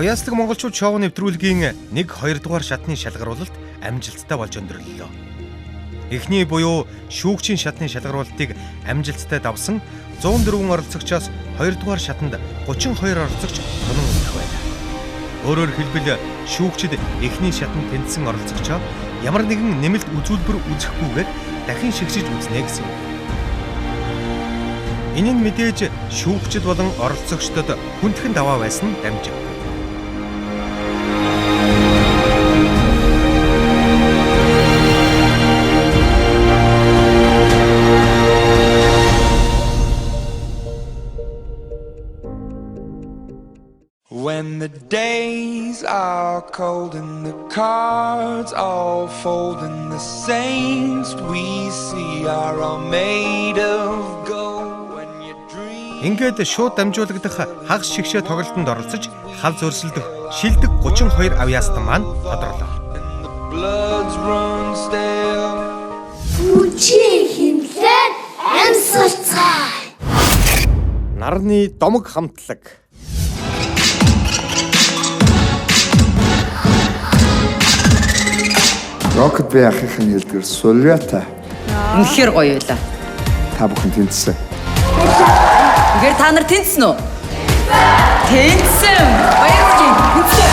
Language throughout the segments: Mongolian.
Авьяаслаг монголчууд шоу нэвтрүүлгийн 1-2 дугаар шатны шалгаруулалт амжилттай болж өндөрлөлөө. Эхний буюу шүүгчийн шатны шалгаруулалтыг амжилттай давсан 104 оролцогчоос 2 дугаар шатанд 32 оролцогч тунан унах байлаа. Өөрөөр хэлбэл шүүгчид эхний шатанд тэнцсэн оролцогчоо ямар нэгэн нэмэлт үзүүлбэр үзэхгүйгээр дахин шигшиж үзнэ гэсэн үг. Энэ нь мэдээж шүүгчид болон оролцогчдод хүндхэн даваа байсан нь дамжив. When the days are cold and the cards all fold and the saints we see are all made of gold when you dream. Ингээд шууд дамжуулагдах хагас шигшээ тоглолтод оролцож хав зөрсөлдөх шилдэг 32 авьяастан маань тодорлоо. And the bloods run stale. Үчи химлэн амьсгалцгаая. Нарны домог хамтлаг. Рокет би ахихын хэлдгэр Сулвята. Үнэхээр гоё байлаа. Та бүхэн тэнцсэн. Тэгэхээр та нар тэнцсэн үү? Тэнцсэн. Баярлалаа. Тэнцсэн.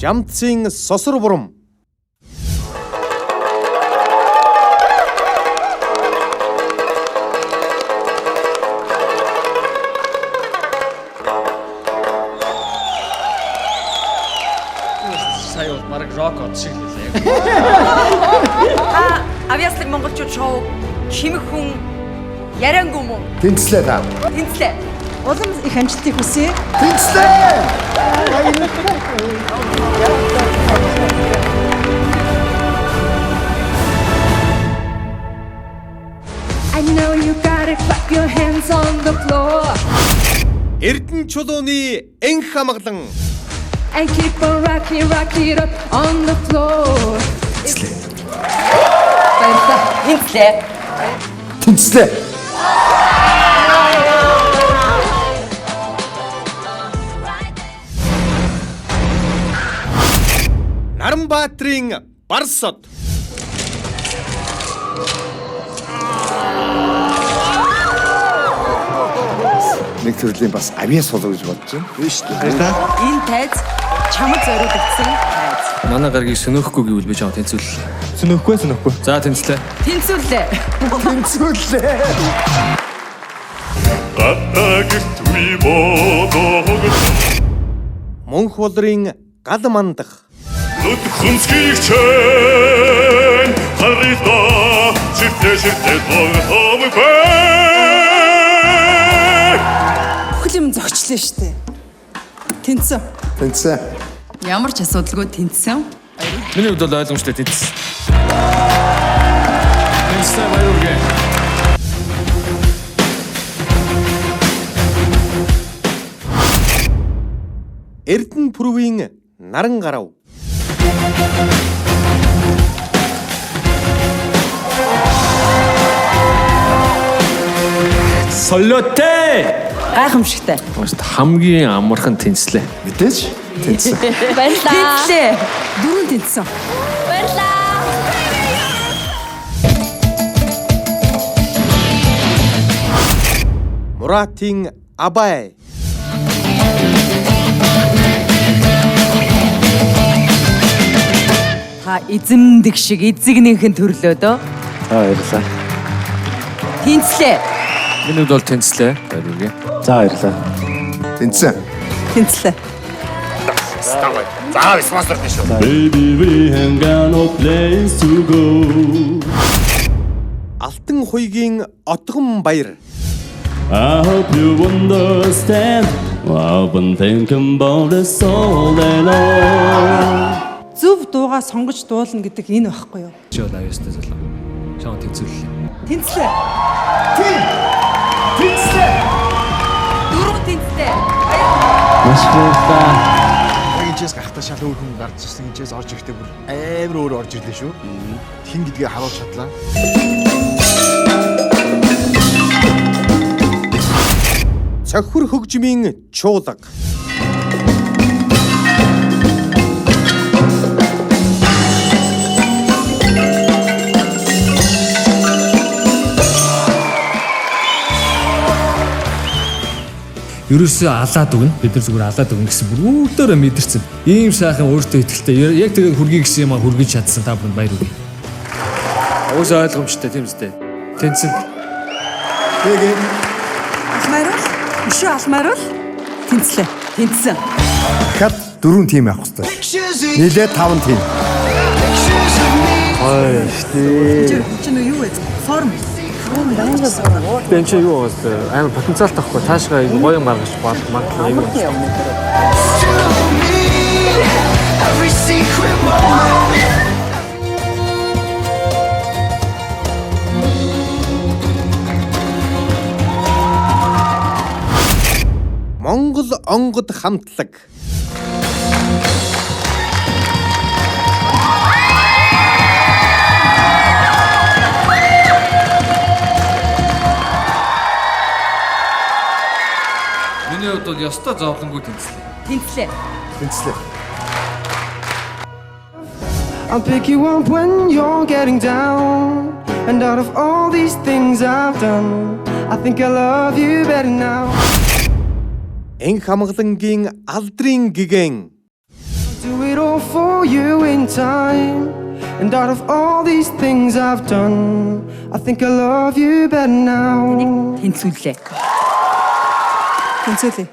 Жамцын сосор бурам. Сая бол марг рок од шиг хэлээ. Авьяаслаг монголчууд шоу химэг хүн яриангүй мөн. Тэнцлээ та. Тэнцлээ. Улам их амжилтыг хүсье. Тэнцлээ. I know you gotta clap your hands on the floor Эрдэнэ чулууны энх хамглан. and keep on rocking, rock it up on the floor. Баярлалаа. Тэнцлээ. Тэнцлээ. Наранбаатрын Барсод. Нэг төрлийн бас авьяас болов гэж бодож байна. Тийм шүү дээ. Энэ тайз чамд зориулагдсан тайз. Манай гаргийг сөнөөхгүй гэвэл би жоо тэнцүүлээ. Сөнөхгүй. За тэнцлээ. Тэнцүүлээ. Тэнцүүлээ. Гатагт үе бодоод Мөнх болрын гал мандах. нүд хүнсгийг чэн харилда чиртэ тоглоом бай. Бүхэл юм зогчлоо штэ. Тэнцсэн. Тэнцсэн. Ямар ч асуудалгүй тэнцсэн. Миний хувьд бол ойлгомжтой тэнцсэн. Тэнцсэн баярлалаа. Эрдэнэ пүрвийн наран гарав. Солиотэй. Гайхамшигтай. Хамгийн амархан тэнцлээ. Мэдээж тэнцсэн. Баярлалаа. Тэнцлээ. Дөрөв тэнцсэн. Муратын Абай. Та эзэмдэг шиг эзэгнийхэн төрлөөдөө. Баярлалаа. Тэнцлээ. Миний хувьд бол тэнцлээ. Баярлалаа. За баярлалаа. Тэнцсэн. Тэнцлээ. Baby we ain't got no place to go. Алтан хуйгийн отгон баяр. I hope you understand. I've been thinking about this all day long. Зөв дуугаа сонгож дуулна гэдэг энэ байхгүй юу? Чи бол аюустай залуу. Чаа тэнцүүлээ. Тэнцлээ. Тийм. хэрэгтэй. Маш баярлалаа. Эцэс гахтаа шал өөр хүн гарч ирсэн гэжээс орж ирэхдээ бүр амар өөр орж ирлээ шүү. Хин гэдгээ харуулж чадлаа. Цохир хөгжмийн чуулга. Ерөөсөө алаад өгнө. Бид нар зүгээр алаад өгнө гэсэн бүр өөртөө мэдэрсэн. Ийм сайхан өөртөө ихтэй. Яг тэгээ хүргий гэсэн юм хүргэж чадсан та бүхэнд баяр хүргэе. Уус ойлгомжтой тийм үстэй. Тэнцэн. Тэгээд Алмаарвал? Өшөө алмаарвал? Тэнцлээ. Тэнцсэн. дахиад 4 тим явах хэрэгтэй. Нийлээ 5 тим. Ой, штий. Чи нөө юу вэ? Форм. Тэн чи юу вэ? Амар потенциалтай байхгүй. Таашгаа гоё юм гаргаж магадлал юм. Every secret moment. Монгол онгод хамтлаг. Миний хувьд бол ёстой зовлонгүй тэнцлээ. Тэнцлээ. Тэнцлээ. I'll pick you up when you're getting down. And out of all these things I've done, I think I love you better now. Энх хамгаалангийн алдрын гигэн. Do it all for you in time. And out of all these things I've done, I think I love you better now. Тэнцүүлээ. Тэнцүүлээ.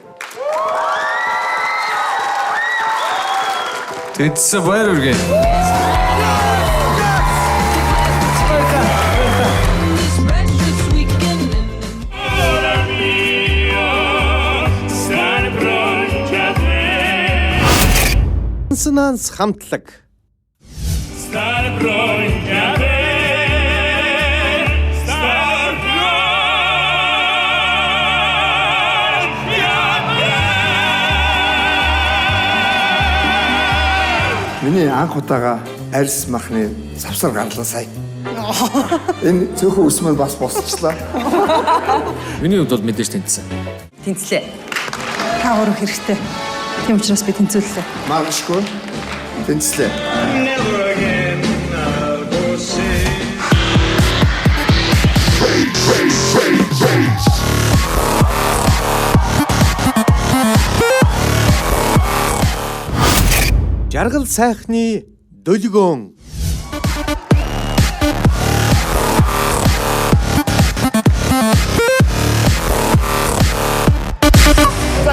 Тэнцсэн баяр хүргэе. Консонанс хамтлаг. Миний анх удаага арьс махны завсар гарлаа сая. Энэ цөөхөн үсмэл бас босчлаа. Миний хувьд бол мэдээж тэнцсэн. Тэнцлээ. Та өөрөө хэрэгтэй. Тийм учраас би тэнцүүллээ. Магашгүй. Тэнцлээ. Жаргал сайхны дөлгөөн.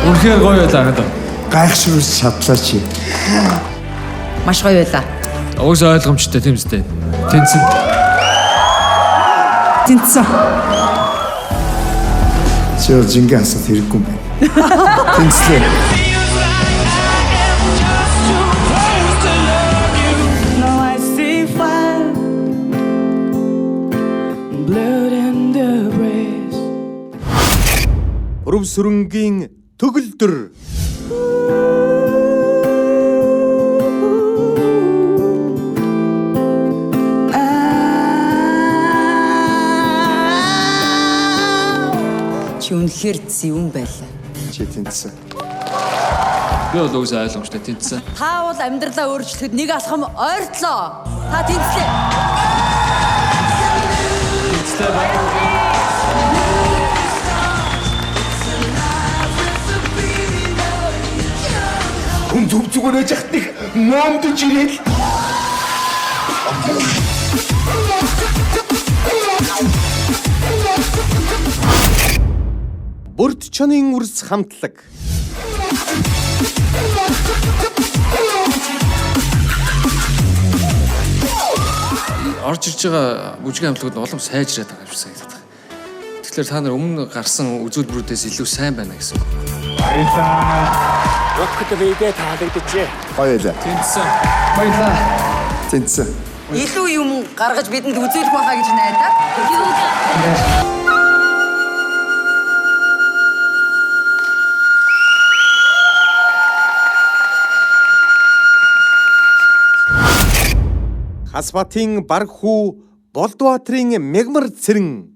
Үнэхээр гоё байлаа гэдэг. Гайхшруулж чадлаа чи. Маш гоё байлаа. Уус ойлгомжтой тийм үстэй. Тэнцэн. Тэнцсэн. Чи жингээ асууд хэрэггүй юм байна. Тэнцлээ. Now I see fire, blood and the breeze. Өрөв сүрэнгийн төгөлдөр. Чи үнэхээр зөвөн байлаа. Чи тэнцсэн. Би бол уус ойлгомжтой тэнцсэн. Та бол амьдралаа өөрчлөхөд нэг алхам ойртлоо. Та тэнцлээ. Хүн зүг зүгээр ээж хатник номдож ирэл. Бүрд чонын үрс хамтлаг. Орж ирж байгаа бүжгийн хамтлагууд улам сайжраад байгаа юм шиг санагдаад байна. Тэгэхээр та нар өмнө гарсан үзүүлбэрүүдээс илүү сайн байна гэсэн үг. Гоё ялаа. Тэнцсэн. Баярлаа. Тэнцсэн. Илүү юм гаргаж бидэнд үзүүлэх байхаа гэж найдаа. Хасбатын баг хүү Болдбаатарын мягмар цэрэн.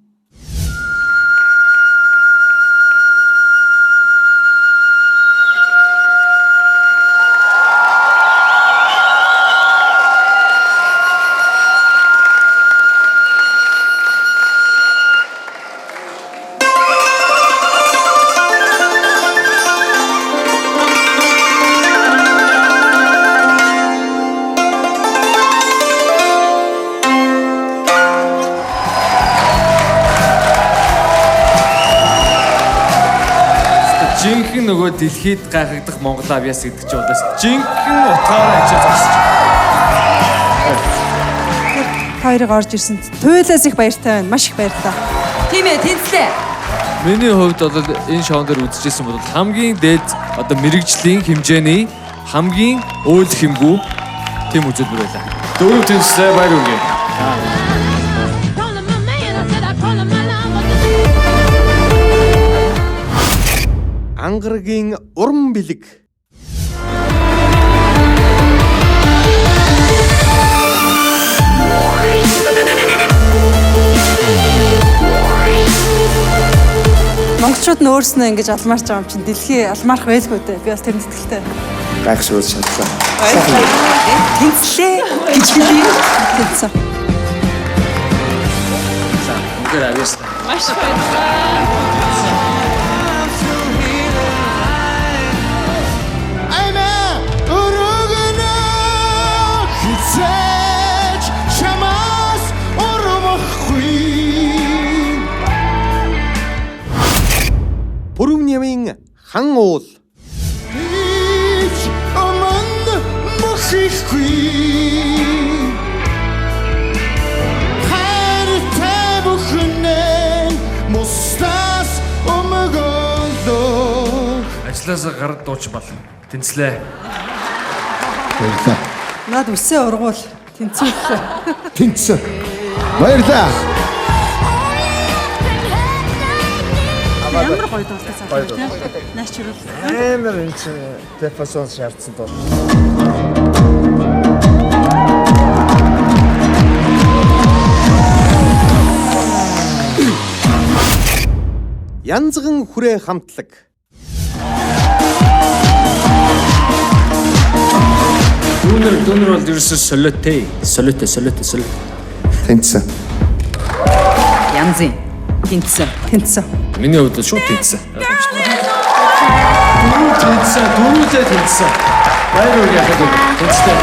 Жинхэнэ нөгөө дэлхийд гайхагдах Монгол авьяас гэдэг чинь удаас жинхэнэ утгаараа ичээ зогсож байна. Хоёрыг орж ирсэнд туйлаас их баяртай байна. Маш их баярлалаа. Тийм ээ, тэнцлээ. Миний хувьд бол энэ шоун дээр үзчихсэн бол хамгийн дээд одоо мэрэгжлийн хэмжээний хамгийн үйл хэмгүү тийм үзэлбэр байлаа. Дөрөв тэнцлээ баяр үргээ. Ангаргийн уран бэлэг. Монголчууд нь өөрснөө ингэж алмаарч байгаа юм чинь дэлхий алмаарх байлгүй дээ. Би бас тэрэнд итгэлтэй. Гайхшгүй шатлаа. Тэнцлээ гэж хэлээ. Тэнцсэн. За, үнээр авьяас. Маш баярлалаа. Бүрүүнявын хан уул. Ажлаасаа гараад дууч болно. Тэнцлээ. Баярлалаа. Наад үсээ ургуул. Тэнцүүлээ. Тэнцсэн. Баярлалаа. Ямар гоё дуултай цаа тийм. Natural. Амар энэ чинь телефон шаардсан доо. Янзган хүрээ хамтлаг. Дүүнэр бол ерөөсөө солиотэй. Солиотой. Тэнцсэн. Янзын. Тэнцсэн. Тэнцсэн. Миний хувьд бол шууд тэнцсэн. Дөрөвдөө тэнцсэн. Баяр үргээ яхад тэнцсэн.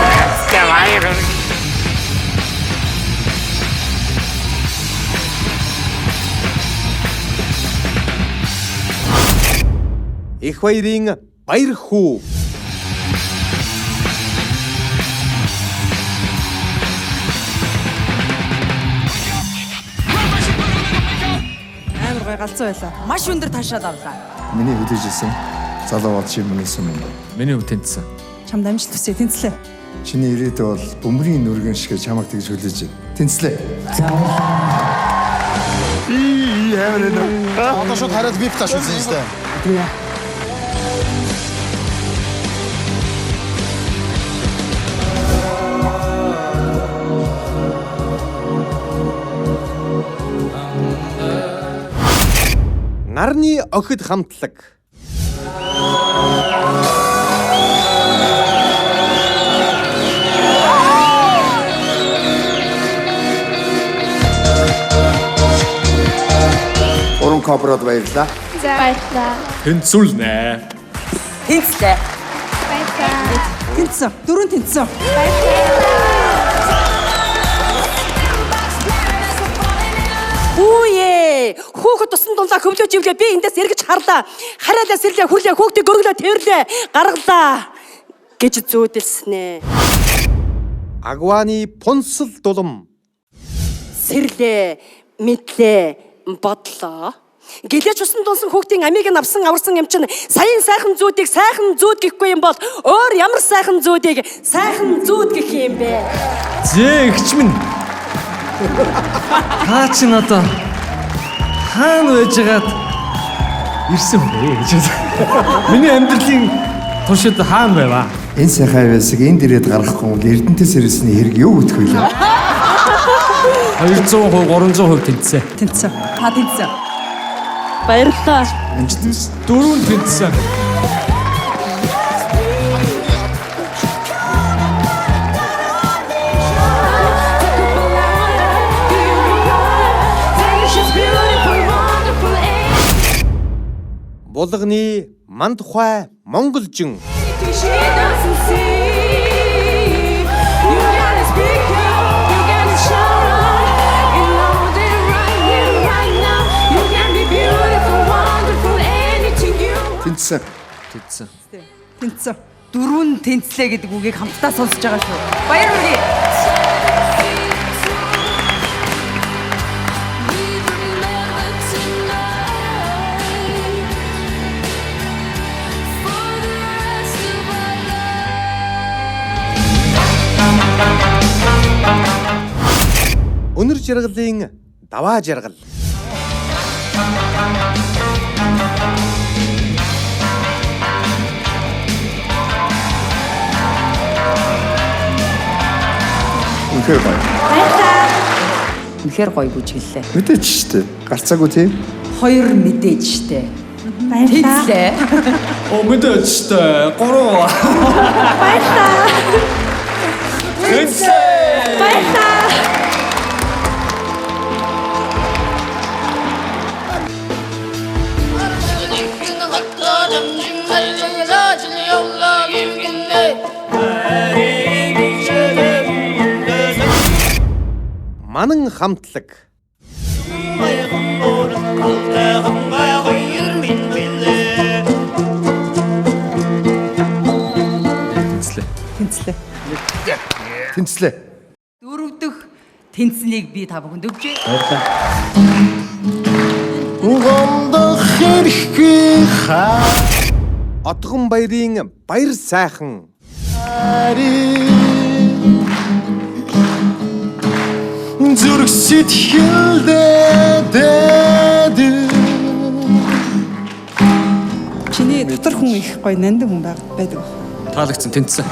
Их баярын баяр хүү. Амар гоё галзуу байлаа. Маш өндөр таашаад авлаа. Миний хөдөлжсэн залуу бол чи мөнийсэн юм. Миний хувьд тэнцсэн. Чамд амжилт хүсье. Тэнцлээ. Чиний ирээдүй бол бөмбөрийн нүргэн шиг чамаг тэгж хүлээж байна. Тэнцлээ. Одоо шууд хараад вип тааш үзэн юм байна. Нарны охид хамтлаг. Уран коброд баярлалаа. Баярлалаа. Тэнцүүлнэ. Тэнцлээ. Баярлалаа. Тэнцсэн. Дөрөв тэнцсэн. Хүүе! Хүүхэд тусан дунлаа хөвлөж ивлээ би эндээс эргэж харлаа. Хараалаа сэрлээ хүрлээ хүүхдээ гөрглөө тэрвэрлээ гаргалаа гэж зүүдэлснэ. Агваны пунсал дулам. Сэрлээ, мэдлээ, бодлоо. Гэлээч усан дунсан хүүхдийн амийг авсан аварсан юм чинь саяын сайхан зүүдийг сайхан зүүд гэхгүй юм бол өөр ямар сайхан зүүдийг сайхан зүүд гэх юм бэ? Зээ ихч минь. Хаа чи надаа хаана байжгаад ирсэн бэ гэж. Миний амьдралын туршид хаана байваа? Энэ сайхан авиасыг энд ирээд гаргахгүй бол Эрдэнэтэс ирсний хэрэг юу гэх вэ? 200%, 300% тэнцсэн. Тэнцсэн. Та тэнцсэн. Баярлалаа. Дөрөв тэнцсэн. Булганы ман тухай монголжин. Тэнцсэн. Тэнцсэн. Тэнцсэн. Дөрөв тэнцлээ гэдэг үгийг хамтдаа сонсож байгаа шүү. Баяр хүргэе. Өнөр жаргалын даваа жаргал. Үнэхээр гоё. Үнэхээр гоё бүжиглээ. Мэдээч штэ. Гарцаагүй тийм. 2 мэдээж штэ. Тэнцлээ. Оо мэдээч штэ. 3. Баярлалаа. Баярлалаа. Манан хамтлаг. Тэнцлээ. Тэнцлээ. Дөрөв дэх тэнцнийг би та бүхэнд өгчээ. Угандах хэрхий Отгон баярын баяр сайхан. зүрх сэтгэлдээ Чиний дотор хүн их гоё нандин хүн байдаг. Таалагдсан тэнцсэн.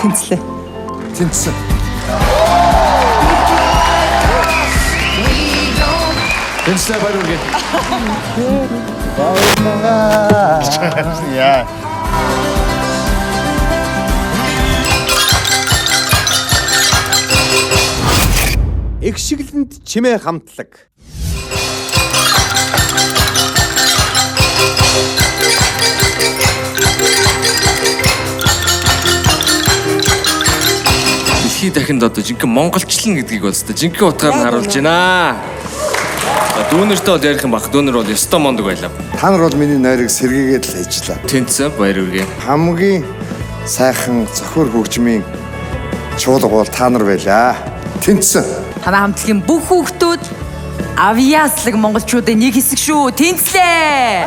Тэнцлээ. Тэнцсэн. Тэнцлээ баяр хүргэе. яа. Их шиглэнд чимээ хамтлаг. Дэлхийд дахинд одоо жинхэнэ монголчлон гэдгийг бол өстой жинхэнэ утгаар нь харуулж байна. Дүүнэртэй бол ярих юм баг. Дүүнэр бол ёстой мондөг байлаа. Та нар бол миний нойрыг сэргээгээд л хийжлээ. Тэнцсэн баяр хүргэе. Хамгийн сайхан цохор хөгжмийн чуулга бол та нар байлаа. Тэнцсэн. Танай хамтлагийн бүх хүүхдүүд авьяаслаг монголчуудын нэг хэсэг шүү. Тэнцлээ.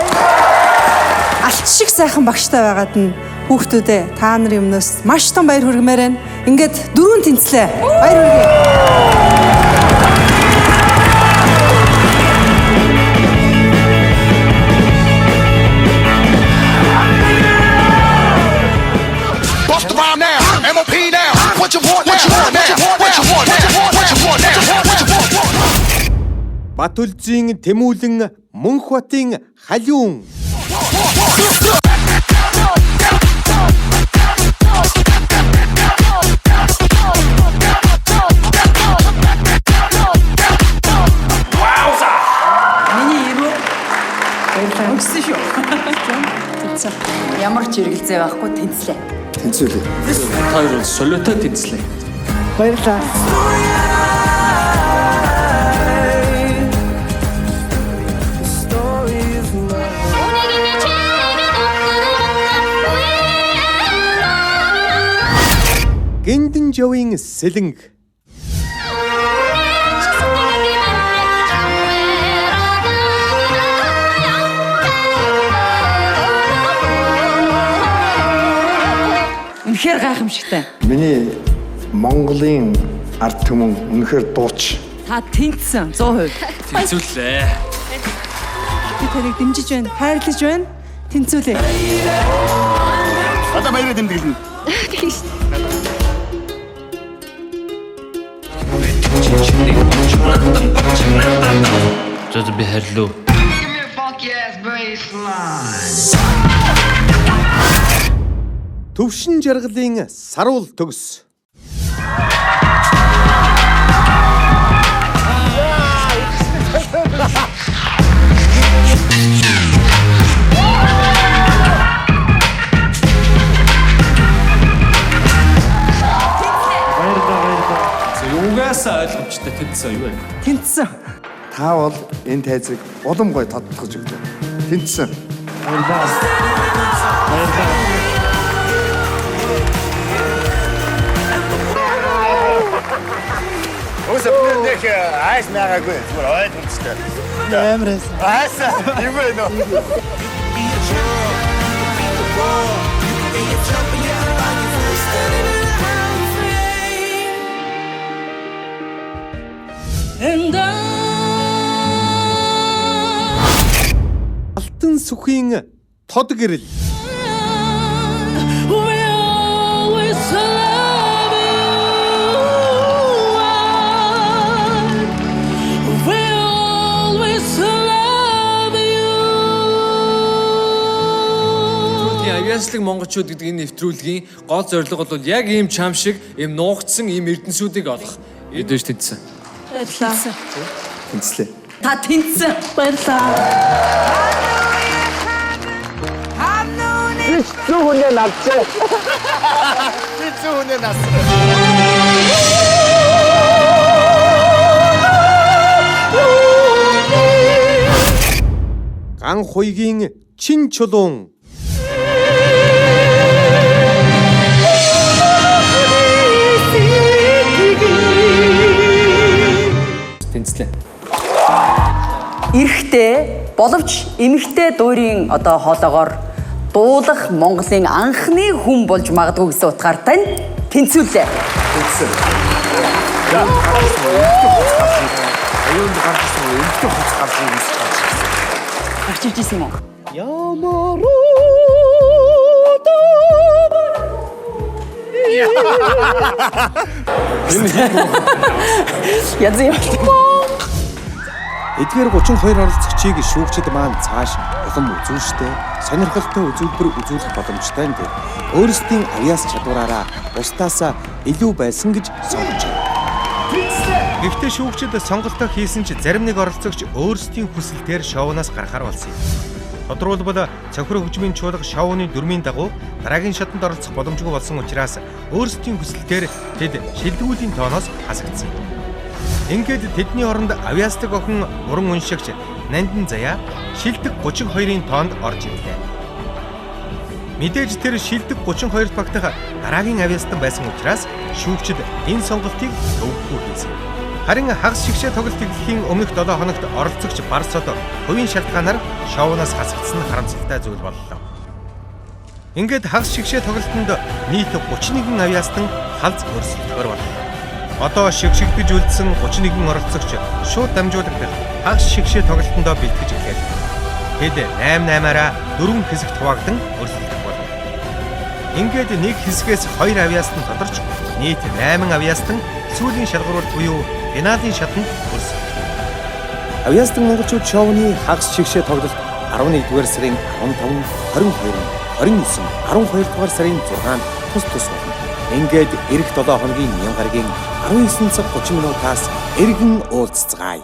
Алт шиг сайхан багштай байгаад нь хүүхдүүдээ та нарын өмнөөс маш том баяр хүргэмээр байна. Ингээд 4 тэнцлээ. Баяр хүргэе. Bust around now, MOP now. What you want now? What you want now? What you want now? What you want now? What you want? Батүлжийн Тэмүүлэн Мөнхбатын халиун. Өгсөн шүү. Тэнцээ. Ямар ч хэрэгэлзээ байхгүй тэнцлээ. Тэнцүүлээ. Та хоёр бол солиотой тэнцлээ. Баярлалаа. Гиндэн жовын сэлэнг. Үнэхээр гайхамшигтай. Миний Монголын ард түмэн үнэхээр дууч. Та тэнцсэн 100%. Тэнцүүлээ. Би таныг дэмжиж байна, хайрлаж байна. Тэнцүүлээ. Одоо баяраа тэмдэглэнэ. За би харилуу. Төвшин жаргалын саруул төгс. Угаасаа ойлгомжтой тэнцсэн юу вэ? Тэнцсэн. Та бол энэ тайзыг улам гой тодтогч өглөө. Тэнцсэн. Өсөв нэг айс мягаагүй зүгээр ойлгомжтой. Амраас. Айс юу вэ нөө? Алтан сүхийн тод гэрэл. Авьяаслаг монголчууд гэдэг энэ нэвтрүүлгийн гол зорилго бол яг ийм чам шиг ийм нуугдсан ийм эрдэнсүүдийг олох. Эдэж тэнцсэн. Баярлалаа. Тэнцлээ. Та тэнцсэн. Баярлалаа. Зүүнээ навчаа. Би зүүнээ навчаа. Ган хуйгийн чин чулуун. Тэнцлээ. Эрэгтэй боловч эмэгтэй дуурийн одоо хоолоогоор дуулах Монголын анхны хүн болж магадгүй гэсэн утгаар тань тэнцвүүлээ. Тэнцсэн. Аюунд гарсан уу? Эмхтэй хуц гарсан юм шиг. Гарч иж ирсэн юм уу? Язь юм. Эдгээр 32 оролцогчийг шүүгчид маань цааш улам үзүүлжтэй, сонирхолтой үзүүлбэр үзүүлэх боломжтой нь дээр өөрсдийн авьяас чадвараараа бусдаасаа илүү байсан гэж сонгож байна. Гэхдээ шүүгчид сонголтоо хийсэн ч зарим нэг оролцогч өөрсдийн хүсэлтээр шоунаас гарахаар болсон юм. Тодорхойлбол цохир хөгжмийн чуулга шоуны дүрмийн дагуу дараагийн шатанд оролцох боломжгүй болсон учраас өөрсдийн хүсэлтээр тэд шилдэгүүлийн тооноос хасагдсан. Ингээд тэдний оронд авьяасдаг охин уран уншигч Нандин Заяа шилдэг 32-ын тоонд орж ирлээ. Мэдээж тэр шилдэг 32-т багтах дараагийн авьяастан байсан учраас шүүгчид энэ сонголтыг төвөггүй хийсэн. Харин хагас шигшээ тоглолт эхлэхийн өмнөх 7 хоногт оролцогч Барсод хувийн шалтгаанаар шоунаас хасагдсан нь харамсалтай зүйл боллоо. Ингээд хагас шигшээ тоглолтод нийт 31 авьяастан халз өрсөлдөхөр боллоо. Одоо шигшигдэж үлдсэн 31 оролцогч шууд дамжуулагдах хагас шигшээ тоглолтондоо бэлтгэж эхлэв. Тэд 8-8-аараа 4 хэсэгт хуваагдан өрсөлдөх болно. Ингээд нэг хэсгээс 2 авьяастан тодорч нийт 8 авьяастан сүүлийн шалгаруулалт буюу финалийн шатанд өрсөлдөх. Авьяастан монголчууд шоуны хагас шигшээ тоглолт 11-р сарын 15, 22, 29, 12 дугаар сарын 6-нд тус болно. Ингээд эх 7 хоногийн 1000 гарагийн 19 цаг 30 минутаас эргэн уулзцгаая.